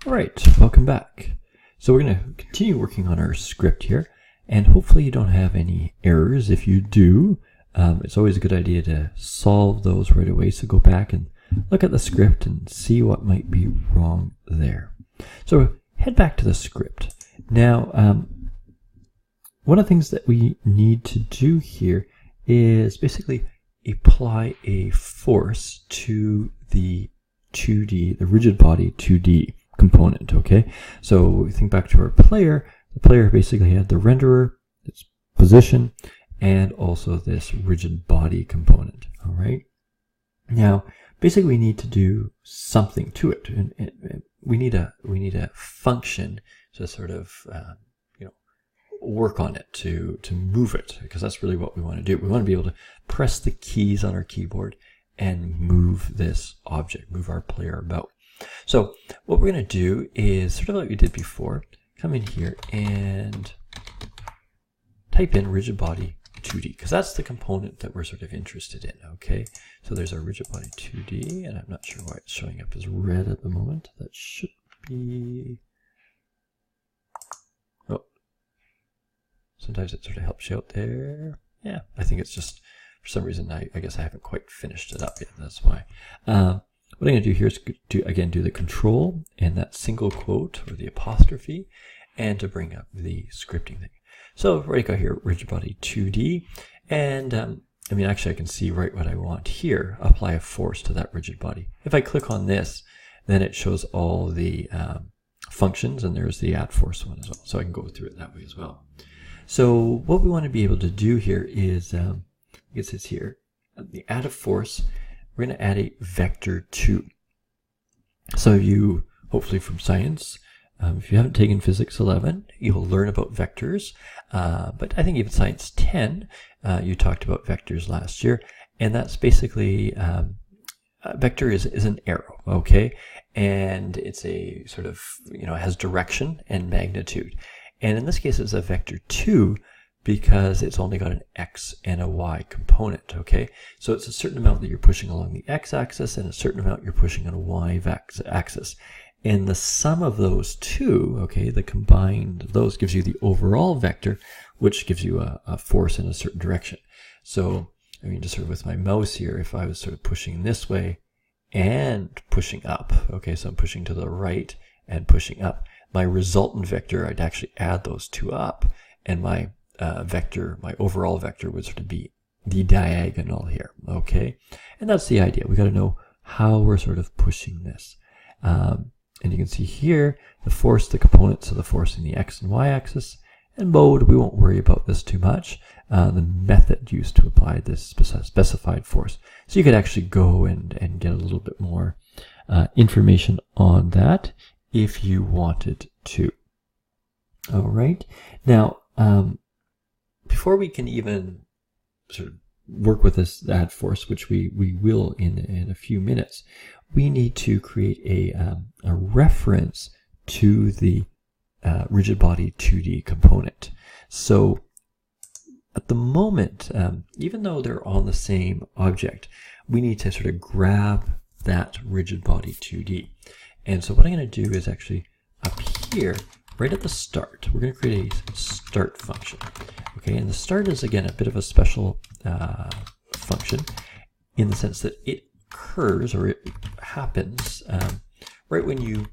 All right, welcome back. So we're going to continue working on our script here, and hopefully you don't have any errors. If you do, it's always a good idea to solve those right away. So go back and look at the script and see what might be wrong there. So head back to the script. Now, one of the things that we need to do here is basically apply a force to the 2D, the rigid body 2D component, okay? So we think back to our player. The player basically had the renderer, its position, and also this rigid body component, all right? Now, basically we need to do something to it. And we need a function to sort of, work on it, to move it, because that's really what we want to do. We want to be able to press the keys on our keyboard and move this object, move our player about. So what we're going to do is sort of like we did before, come in here and type in rigid body 2D, because that's the component that we're sort of interested in, okay? So there's our rigid body 2D, and I'm not sure why it's showing up as red at the moment. That should be... Oh. Sometimes it sort of helps you out there. Yeah, I think it's just, for some reason, I guess I haven't quite finished it up yet, that's why. What I'm going to do here is do the control and that single quote or the apostrophe, and to bring up the scripting thing. So right go here, rigid body 2D, and actually I can see right what I want here. Apply a force to that rigid body. If I click on this, then it shows all the functions, and there's the add force one as well. So I can go through it that way as well. So what we want to be able to do here is, it says here, the add a force. We're going to add a vector 2. So you, hopefully from science, if you haven't taken physics 11, you'll learn about vectors. But I think even science 10, you talked about vectors last year. And that's basically, a vector is an arrow, okay? And it's a sort of, has direction and magnitude. And in this case, it's a vector 2, because it's only got an X and a Y component, okay? So it's a certain amount that you're pushing along the X axis and a certain amount you're pushing on a Y axis. And the sum of those two, okay, the combined of those gives you the overall vector, which gives you a force in a certain direction. So, just sort of with my mouse here, if I was sort of pushing this way and pushing up, okay, so I'm pushing to the right and pushing up, my resultant vector, I'd actually add those two up, and my my overall vector would sort of be the diagonal here, okay? And that's the idea. We got to know how we're sort of pushing this. And you can see here, the force, the components of the force in the X and Y axis. And mode, we won't worry about this too much. The method used to apply this specified force. So you could actually go and get a little bit more information on that if you wanted to. All right. Now, before we can even sort of work with this add force, which we will in a few minutes, we need to create a reference to the rigid body 2D component. So at the moment, even though they're on the same object, we need to sort of grab that rigid body 2D. And so what I'm going to do is actually up here, right at the start, we're going to create a start function. Okay, and the start is, again, a bit of a special function in the sense that it occurs, or it happens, right when you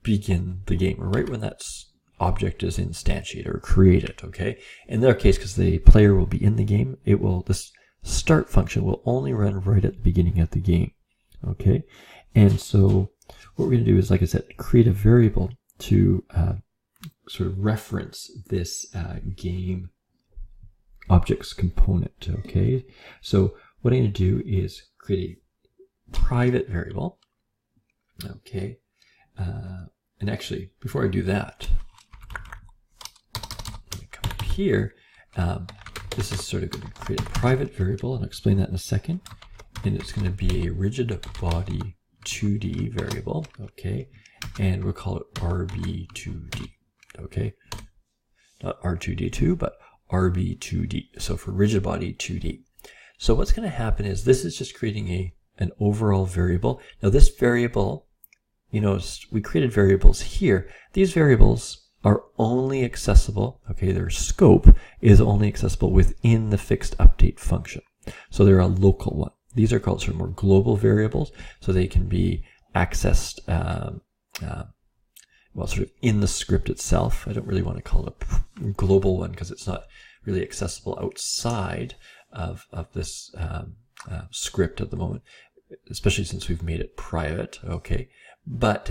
begin the game, or right when that object is instantiated or created, okay? In their case, because the player will be in the game, this start function will only run right at the beginning of the game, okay? And so what we're going to do is, like I said, create a variable to sort of reference this game objects component, okay? So what I'm going to do is create a private variable, okay? And actually, before I do that, let me come up here. This is sort of going to create a private variable, and I'll explain that in a second. And it's going to be a rigid body 2D variable, okay? And we'll call it RB2D, okay? Not R2D2, but RB2D, so for rigid body 2D. So what's going to happen is this is just creating an overall variable. Now this variable you notice we created variables here. These variables are only accessible, okay, their scope is only accessible within the fixed update function. So they're a local one. These are called sort of more global variables, so they can be accessed well, sort of in the script itself. I don't really want to call it a global one because it's not really accessible outside of this script at the moment, especially since we've made it private, okay? But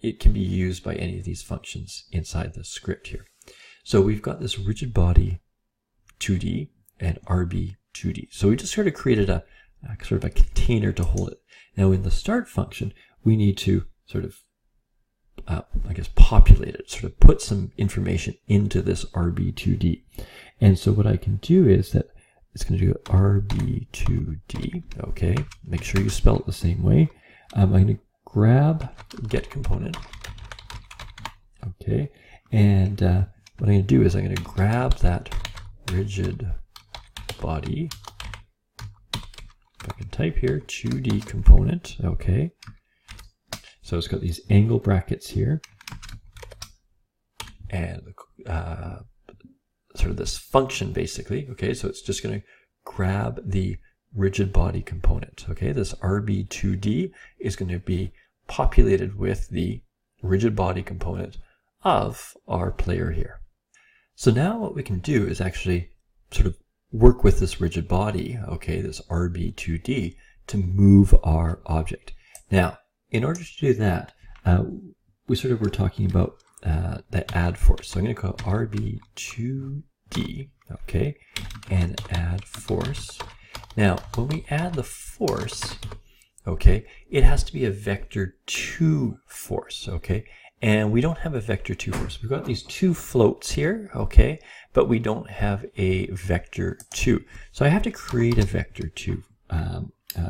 it can be used by any of these functions inside the script here. So we've got this rigid body 2D and RB2D. So we just sort of created a sort of a container to hold it. Now in the start function, we need to sort of I guess populate it, sort of put some information into this RB2D. And so what I can do is that it's going to do RB2D, okay? Make sure you spell it the same way. I'm going to grab get component, okay? And what I'm going to do is I'm going to grab that rigid body. If I can type here, 2D component, okay? So it's got these angle brackets here, and sort of this function basically, okay? So it's just going to grab the rigid body component, okay? This RB2D is going to be populated with the rigid body component of our player here. So now what we can do is actually sort of work with this rigid body, okay, this RB2D, to move our object. Now, in order to do that, we sort of were talking about the add force. So I'm going to call RB2D, okay, and add force. Now, when we add the force, okay, it has to be a vector 2 force, okay, and we don't have a vector 2 force. We've got these two floats here, okay, but we don't have a vector 2. So I have to create a vector 2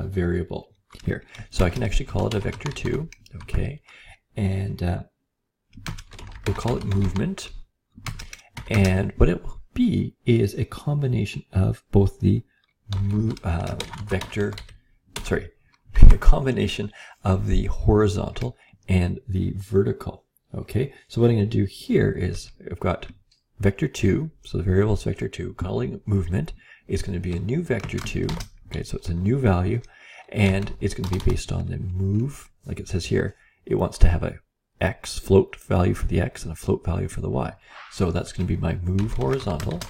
variable here. So I can actually call it a vector 2, okay, and we'll call it movement. And what it will be is a combination of both the a combination of the horizontal and the vertical, okay? So what I'm going to do here is I've got vector 2, so the variable is vector 2, calling it movement is going to be a new vector 2, okay, so it's a new value, and it's going to be based on the move, like it says here. It wants to have a x float value for the x and a float value for the y. So that's going to be my move horizontal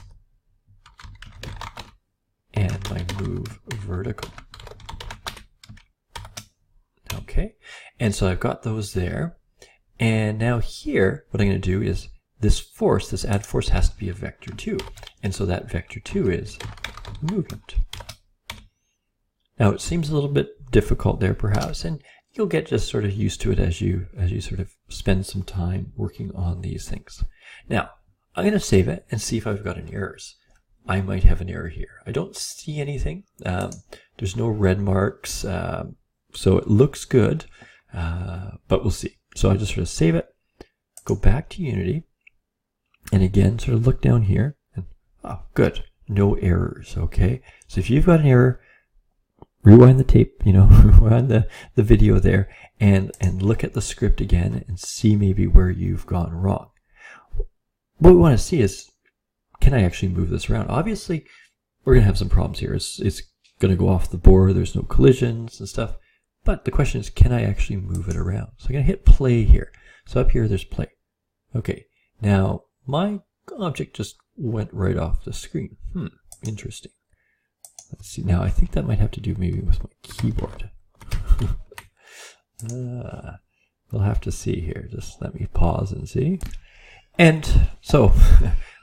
and my move vertical. Okay, and so I've got those there. And now here, what I'm going to do is this force, this add force, has to be a vector 2. And so that vector 2 is movement. Now it seems a little bit difficult there perhaps, and you'll get just sort of used to it as you sort of spend some time working on these things. Now, I'm going to save it and see if I've got any errors. I might have an error here. I don't see anything. There's no red marks, so it looks good, but we'll see. So I just sort of save it, go back to Unity, and again sort of look down here, and oh, good, no errors, okay? So if you've got an error, rewind the tape, rewind the video there, and look at the script again and see maybe where you've gone wrong. What we want to see is, can I actually move this around? Obviously, we're going to have some problems here. It's going to go off the board. There's no collisions and stuff. But the question is, can I actually move it around? So I'm going to hit play here. So up here, there's play. Okay, now my object just went right off the screen. Interesting. Let's see. Now, I think that might have to do maybe with my keyboard. We'll have to see here. Just let me pause and see. And so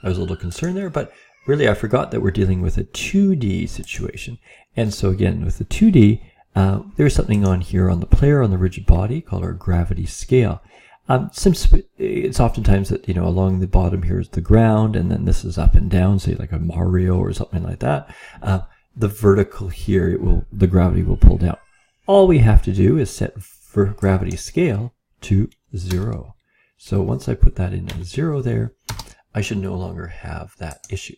I was a little concerned there, but really I forgot that we're dealing with a 2D situation. And so again, with the 2D, there's something on here on the player, on the rigid body, called our gravity scale. Since it's oftentimes that, along the bottom here is the ground, and then this is up and down, say like a Mario or something like that. The vertical here, the gravity will pull down. All we have to do is set for gravity scale to 0. So once I put that in at 0 there, I should no longer have that issue.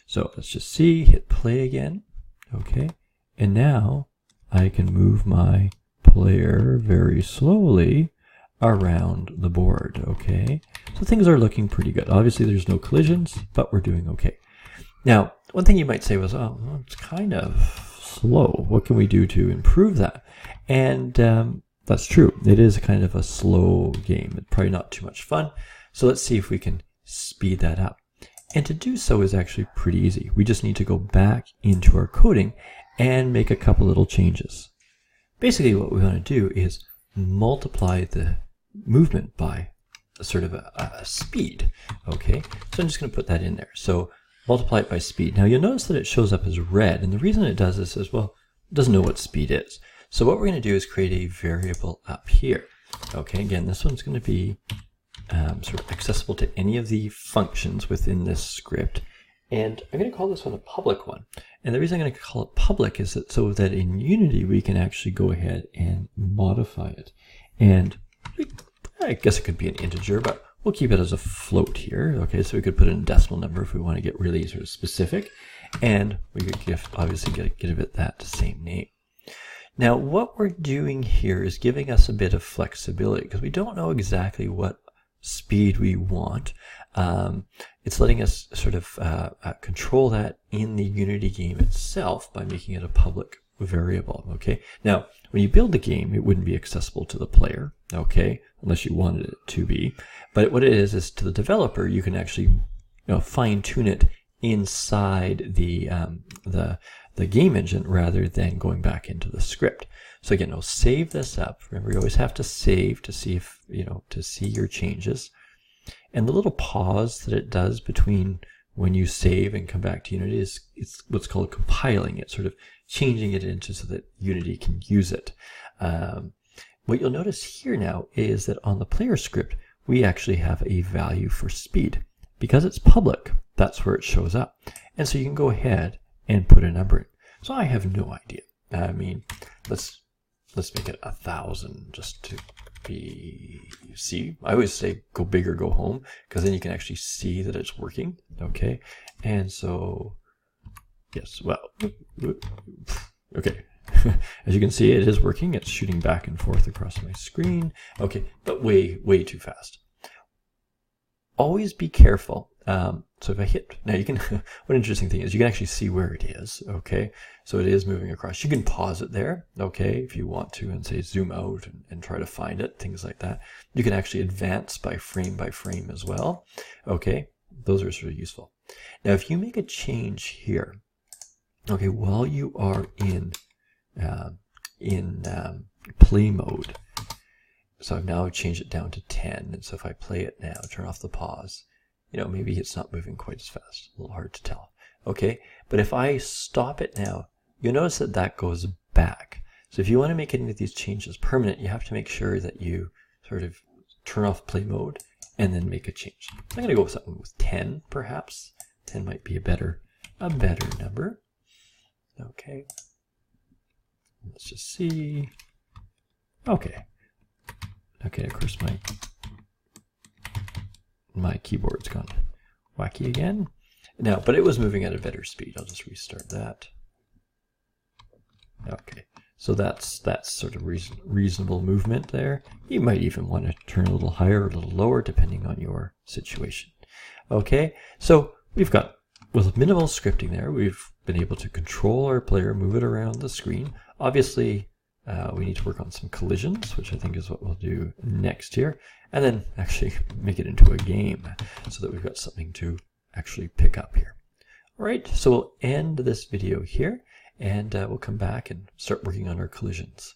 So let's just see, hit play again. Okay, and now I can move my player very slowly around the board, okay? So things are looking pretty good. Obviously there's no collisions, but we're doing okay. Now, one thing you might say was, oh, well, it's kind of slow. What can we do to improve that? And that's true. It is kind of a slow game. It's probably not too much fun. So let's see if we can speed that up. And to do so is actually pretty easy. We just need to go back into our coding and make a couple little changes. Basically what we want to do is multiply the movement by a sort of a speed. Okay, so I'm just going to put that in there. So multiply it by speed. Now you'll notice that it shows up as red, and the reason it does this is, well, it doesn't know what speed is. So what we're going to do is create a variable up here. Okay, again, this one's going to be sort of accessible to any of the functions within this script. And I'm going to call this one a public one. And the reason I'm going to call it public is that so that in Unity we can actually go ahead and modify it. And I guess it could be an integer, but we'll keep it as a float here. Okay, so we could put in a decimal number if we want to get really sort of specific. And we could obviously give it that same name. Now what we're doing here is giving us a bit of flexibility because we don't know exactly what speed we want. It's letting us sort of control that in the Unity game itself by making it a public variable. Okay. Now, when you build the game, it wouldn't be accessible to the player. Okay, unless you wanted it to be. But what it is to the developer, you can actually fine tune it inside the game engine rather than going back into the script. So again, we'll save this up. Remember, you always have to save to see if to see your changes. And the little pause that it does between when you save and come back to Unity it's what's called compiling it, sort of changing it into so that Unity can use it. What you'll notice here now is that on the player script, we actually have a value for speed. Because it's public, that's where it shows up. And so you can go ahead and put a number in. So I have no idea. I mean, let's make it 1,000 just to see. I always say go big or go home because then you can actually see that it's working. Okay, and so yes, well, okay. As you can see, it is working. It's shooting back and forth across my screen. Okay, but way too fast. Always be careful. So if I hit, now you can, one interesting thing is you can actually see where it is, okay? So it is moving across. You can pause it there, okay, if you want to, and say zoom out and try to find it, things like that. You can actually advance by frame as well, okay? Those are sort of useful. Now if you make a change here, okay, while you are in play mode, so I've now changed it down to 10, and so if I play it now, turn off the pause, maybe it's not moving quite as fast. A little hard to tell. Okay, but if I stop it now, you'll notice that that goes back. So if you want to make any of these changes permanent, you have to make sure that you sort of turn off play mode and then make a change. I'm going to go with something with 10, perhaps. 10 might be a better number. Okay. Let's just see. Okay. Okay, of course my keyboard's gone wacky again. Now, but it was moving at a better speed. I'll just restart that. Okay, so that's sort of reasonable movement there. You might even want to turn a little higher or a little lower depending on your situation. Okay, so we've got, with minimal scripting there, we've been able to control our player, move it around the screen. Obviously, we need to work on some collisions, which I think is what we'll do next here, and then actually make it into a game so that we've got something to actually pick up here. All right, so we'll end this video here, and we'll come back and start working on our collisions.